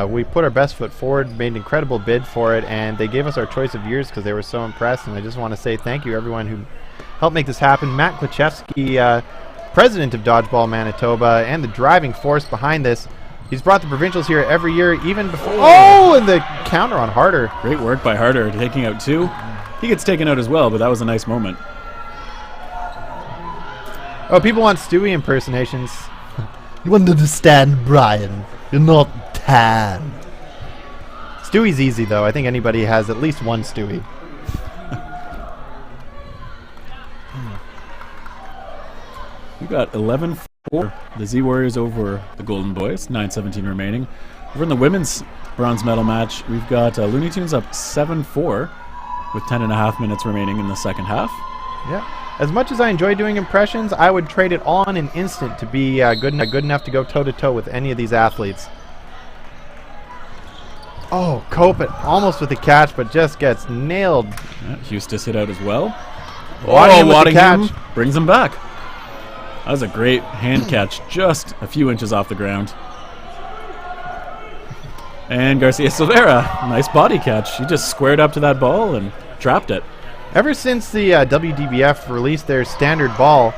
We put our best foot forward, made an incredible bid for it, and they gave us our choice of years because they were so impressed. And I just want to say thank you, everyone who helped make this happen. Matt Klachewski, president of Dodgeball Manitoba, and the driving force behind this. He's brought the provincials here every year, even before. Oh, and the counter on Harder. Great work by Harder, taking out 2. He gets taken out as well, but that was a nice moment. Oh, people want Stewie impersonations. You understand, Brian. You're not tan. Stewie's easy, though. I think anybody has at least one Stewie. We got 11-4. The Z Warriors over the Golden Boys. 9:17 remaining. Over in the women's bronze medal match, we've got Looney Tunes up 7-4 with 10.5 minutes remaining in the second half. Yeah. As much as I enjoy doing impressions, I would trade it all in an instant to be good enough to go toe-to-toe with any of these athletes. Oh, Coppett almost with the catch, but just gets nailed. Yeah, Eustace hit out as well. Waddingham brings him back. That was a great hand catch, just a few inches off the ground. And Garcia Silveira, nice body catch. He just squared up to that ball and trapped it. Ever since the WDBF released their standard ball,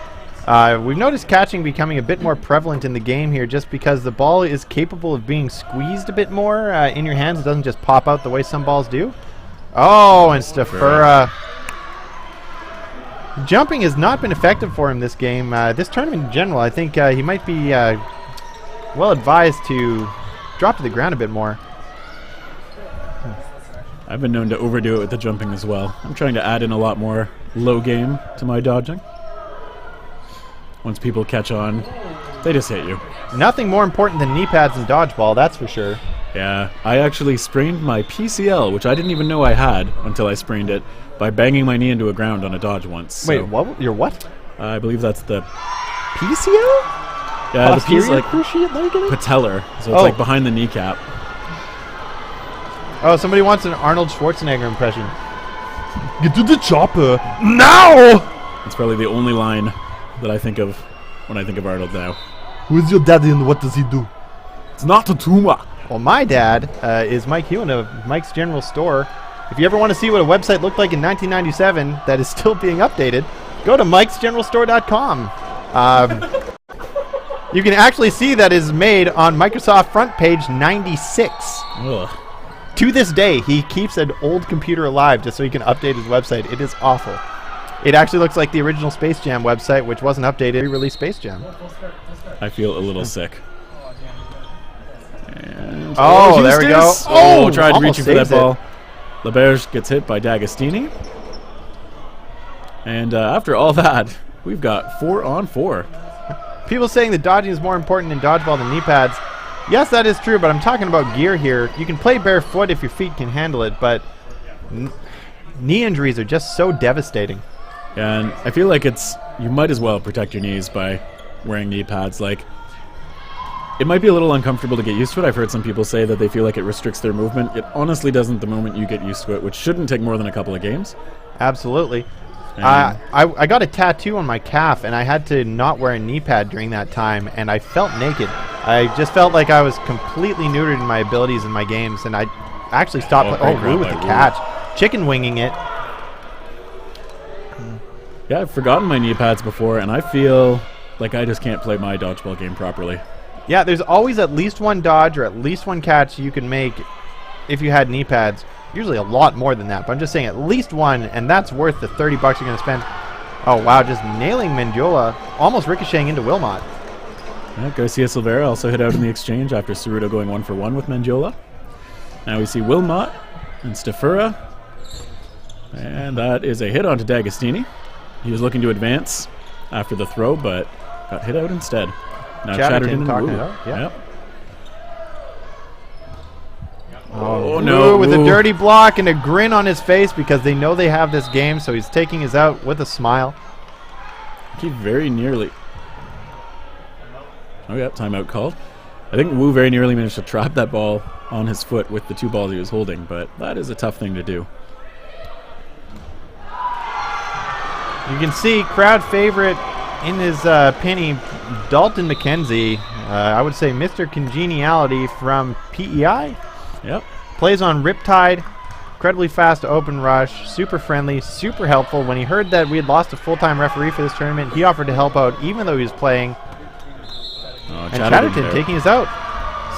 we've noticed catching becoming a bit more prevalent in the game here just because the ball is capable of being squeezed a bit more in your hands. It doesn't just pop out the way some balls do. Oh, and Stafura. Jumping has not been effective for him this game. This tournament in general, I think he might be well advised to drop to the ground a bit more. I've been known to overdo it with the jumping as well. I'm trying to add in a lot more low game to my dodging. Once people catch on, they just hit you. Nothing more important than knee pads and dodgeball, that's for sure. Yeah, I actually sprained my PCL, which I didn't even know I had until I sprained it, by banging my knee into a ground on a dodge once. Wait, what? Your what? I believe that's the... PCL? Yeah, the piece like cruciate ligament? patellar, so it's Oh. like behind the kneecap. Oh, somebody wants an Arnold Schwarzenegger impression. Get to the chopper. Now! It's probably the only line that I think of when I think of Arnold now. Who is your daddy and what does he do? It's not a tumor. Well, my dad is Mike Hewen of Mike's General Store. If you ever want to see what a website looked like in 1997 that is still being updated, go to mikesgeneralstore.com. You can actually see that is made on Microsoft front page 96. Ugh. To this day, he keeps an old computer alive just so he can update his website. It is awful. It actually looks like the original Space Jam website, which wasn't updated. Re-released Space Jam. I feel a little sick. And Oh, there we go. Eustace! Oh, tried almost reaching for that saves it. ball. LeBerge gets hit by D'Agostini. And after all that, we've got 4-on-4. People saying that dodging is more important in dodgeball than knee pads. Yes, that is true, but I'm talking about gear here. You can play barefoot if your feet can handle it, but knee injuries are just so devastating. And I feel like you might as well protect your knees by wearing knee pads. Like, it might be a little uncomfortable to get used to it. I've heard some people say that they feel like it restricts their movement. It honestly doesn't the moment you get used to it, which shouldn't take more than a couple of games. Absolutely. And I got a tattoo on my calf, and I had to not wear a knee pad during that time, and I felt naked. I just felt like I was completely neutered in my abilities in my games, and I actually stopped. Oh, Oh, great grab Wu with by the Wu. catch. Chicken winging it. Yeah, I've forgotten my knee pads before, and I feel like I just can't play my dodgeball game properly. Yeah, there's always at least one dodge or at least one catch you can make if you had knee pads. Usually a lot more than that, but I'm just saying at least one, and that's worth the $30 you're going to spend. Oh, wow, just nailing Mendiola, almost ricocheting into Wilmot. Yeah, Garcia Silveira also hit out in the exchange after Ceruto going 1-for-1 with Mendiola. Now we see Wilmot and Stafura. And that is a hit onto D'Agostini. He was looking to advance after the throw, but got hit out instead. Now Chatterton and talking Wu. it out, yeah. Yep. Oh, no, with a Wu. dirty block and a grin on his face because they know they have this game, so he's taking his out with a smile. He very nearly... Oh, yeah, timeout called. I think Wu very nearly managed to trap that ball on his foot with the two balls he was holding, but that is a tough thing to do. You can see crowd favorite in his penny, Dalton McKenzie. I would say Mr. Congeniality from PEI. Yep. Plays on Riptide. Incredibly fast open rush. Super friendly. Super helpful. When he heard that we had lost a full-time referee for this tournament, he offered to help out even though he was playing. Oh, And Chatterton there. taking us out.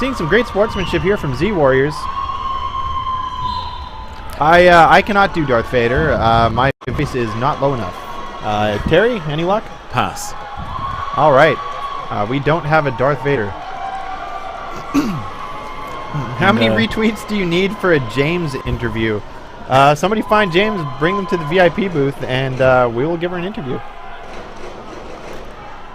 Seeing some great sportsmanship here from Z Warriors. I cannot do Darth Vader. My voice is not low enough. Terry, any luck? Pass. All right. We don't have a Darth Vader. How many retweets do you need for a James interview? Somebody find James, bring them to the VIP booth, and we will give her an interview.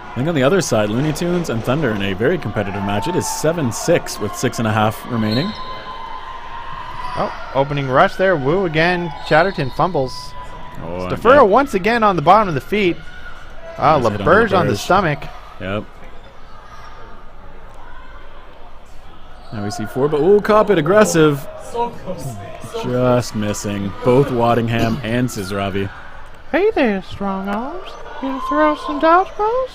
I think on the other side, Looney Tunes and Thunder in a very competitive match. It is 7-6 with 6.5 remaining. Oh, opening rush there. Wu again. Chatterton fumbles. Oh, Stafura once again on the bottom of the feet. Oh, Nice hit on LeBerge on the LeBerge. stomach. Yep. Now we see four, but ooh, cop it aggressive. Just missing. Both Waddingham and Cesaravi. Hey there, strong arms. You throw some dodgeballs?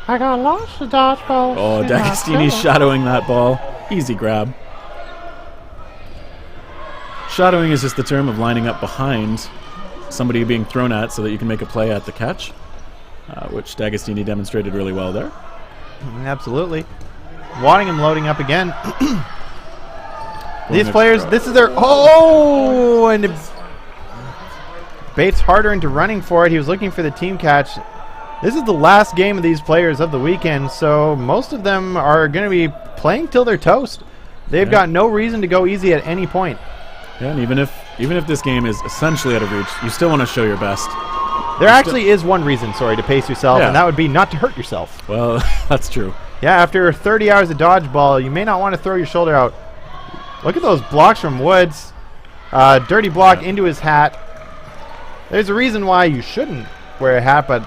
I got lots of dodgeballs. Oh, in my D'Agostini cellar. shadowing that ball. Easy grab. Shadowing is just the term of lining up behind somebody being thrown at so that you can make a play at the catch, which D'Agostini demonstrated really well there. Absolutely. Waddingham loading up again. These Going players, extra. this is their... Oh! And it baits harder into running for it. He was looking for the team catch. This is the last game of these players of the weekend, so most of them are going to be playing till they're toast. They've got no reason to go easy at any point. Yeah, and even if this game is essentially out of reach, you still want to show your best. There actually is one reason, to pace yourself, Yeah. and that would be not to hurt yourself. Well, that's true. Yeah, after 30 hours of dodgeball, you may not want to throw your shoulder out. Look at those blocks from Woods. Dirty block into his hat. There's a reason why you shouldn't wear a hat, but,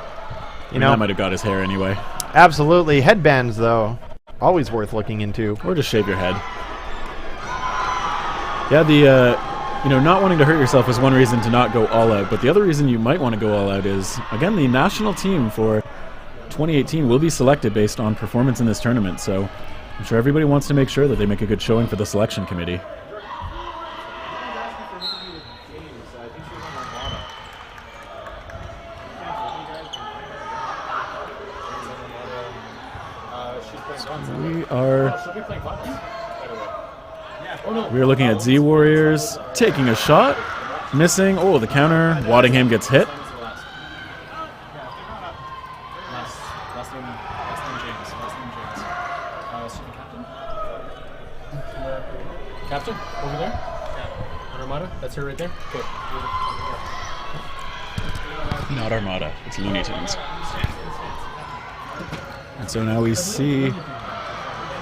you know. That might have got his hair anyway. Absolutely. Headbands, though, always worth looking into. Or just shave your head. Yeah, the not wanting to hurt yourself is one reason to not go all out, but the other reason you might want to go all out is, again, the national team for 2018 will be selected based on performance in this tournament, so I'm sure everybody wants to make sure that they make a good showing for the selection committee. We are looking at Z Warriors taking a shot, missing. Oh, the counter. Waddingham gets hit. Captain, over there. Yeah. Armada, that's her right there. Good. Not Armada, it's Looney Tunes. And so now we see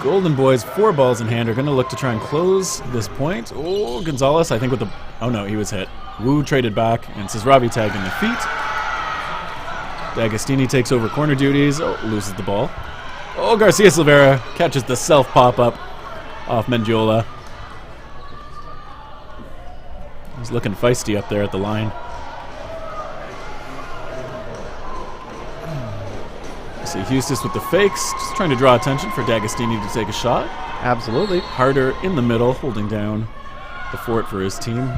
Golden Boys, 4 balls in hand, are going to look to try and close this point. Oh, Gonzalez, I think with the... Oh no, he was hit. Wu traded back, and Sisravi tagged in the feet. D'Agostini takes over corner duties. Oh, loses the ball. Oh, Garcia Silveira catches the self pop-up off Mendiola. He's looking feisty up there at the line. See Hustis with the fakes, just trying to draw attention for D'Agostini to take a shot. Absolutely. Harder in the middle, holding down the fort for his team.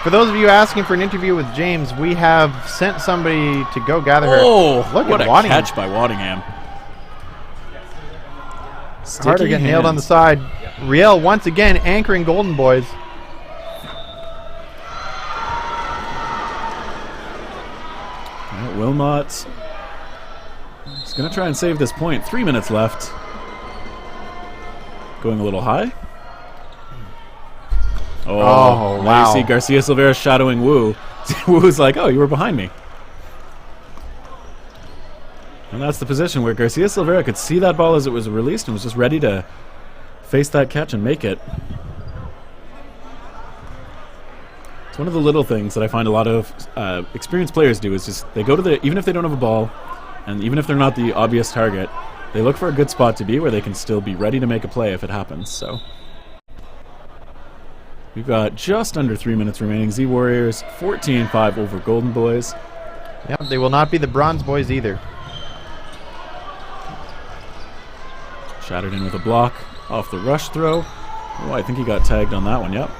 For those of you asking for an interview with James, we have sent somebody to go gather her. Oh, look what at a Waddingham. catch by Waddingham. Harder getting nailed on the side. Riel once again anchoring Golden Boys. Wilmot is going to try and save this point. 3 minutes left. Going a little high. Oh, wow. Now you see Garcia Silveira shadowing Wu. Wu's like, oh, you were behind me. And that's the position where Garcia Silveira could see that ball as it was released and was just ready to face that catch and make it. It's one of the little things that I find a lot of experienced players do is just they go to the, even if they don't have a ball, and even if they're not the obvious target, they look for a good spot to be where they can still be ready to make a play if it happens. So we've got just under 3 minutes remaining. Z Warriors 14-5 over Golden Boys. Yep, they will not be the Bronze Boys either. Shattered in with a block off the rush throw. Oh, I think he got tagged on that one, yep.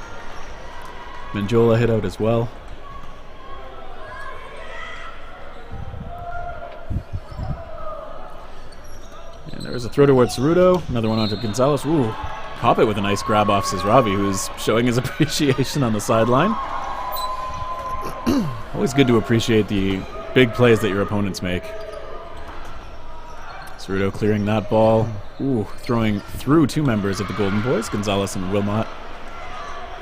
Mendiola hit out as well. And there was a throw towards Cerudo. Another one onto Gonzalez. Ooh, Hoppet with a nice grab off Sisravi, who's showing his appreciation on the sideline. Always good to appreciate the big plays that your opponents make. Cerudo clearing that ball. Ooh, throwing through 2 members of the Golden Boys, Gonzalez and Wilmot.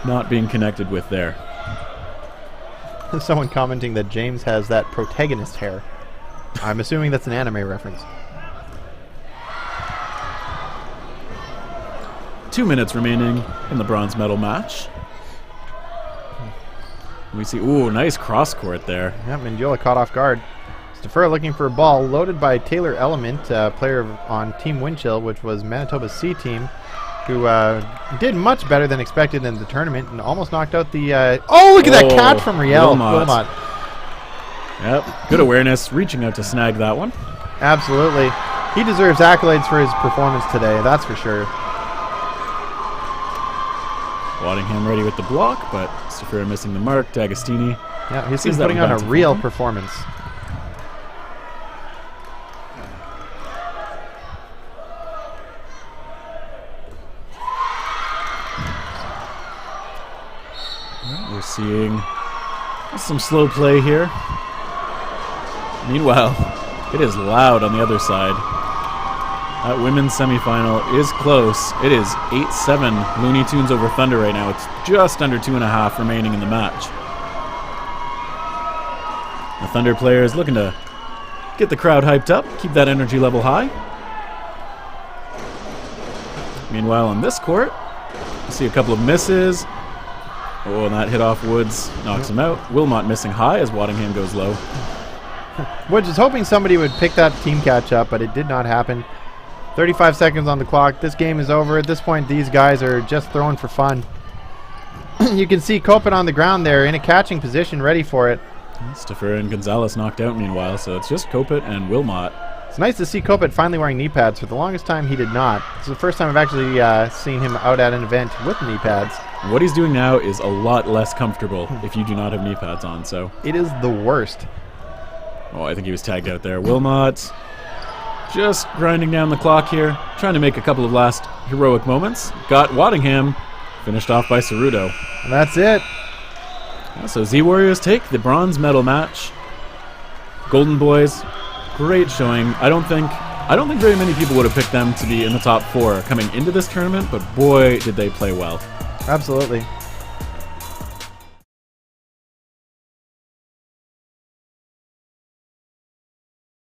Not being connected with there. Someone commenting that James has that protagonist hair. I'm assuming that's an anime reference. 2 minutes remaining in the bronze medal match. We see, ooh, nice cross court there. Yeah, Mendiola caught off guard. Staffer looking for a ball loaded by Taylor Element, player on Team Windchill, which was Manitoba's C team, who did much better than expected in the tournament and almost knocked out the... oh, look at that catch from Riel. Wilmot. Yep, good awareness, reaching out to snag that one. Absolutely. He deserves accolades for his performance today, that's for sure. Waddingham ready with the block, but Staffer missing the mark. D'Agostini. Yeah, he's putting on a real performance. We're seeing some slow play here. Meanwhile, it is loud on the other side. That women's semifinal is close. It is 8-7 Looney Tunes over Thunder right now. It's just under 2.5 remaining in the match. The Thunder players looking to get the crowd hyped up, keep that energy level high. Meanwhile, on this court, we see a couple of misses. Oh, and that hit off Woods knocks him out. Wilmot missing high as Waddingham goes low. Woods was hoping somebody would pick that team catch up, but it did not happen. 35 seconds on the clock. This game is over. At this point, these guys are just throwing for fun. You can see Kopit on the ground there in a catching position, ready for it. Staffer and Gonzalez knocked out meanwhile, so it's just Kopit and Wilmot. It's nice to see Kopit finally wearing knee pads. For the longest time, he did not. It's the first time I've actually seen him out at an event with knee pads. What he's doing now is a lot less comfortable if you do not have knee pads on, so. It is the worst. Oh, I think he was tagged out there. Wilmot just grinding down the clock here, trying to make a couple of last heroic moments. Got Waddingham, finished off by Cerudo. And that's it. So Z-Warriors take the bronze medal match. Golden Boys, great showing. I don't think very many people would have picked them to be in the top 4 coming into this tournament, but boy, did they play well. Absolutely.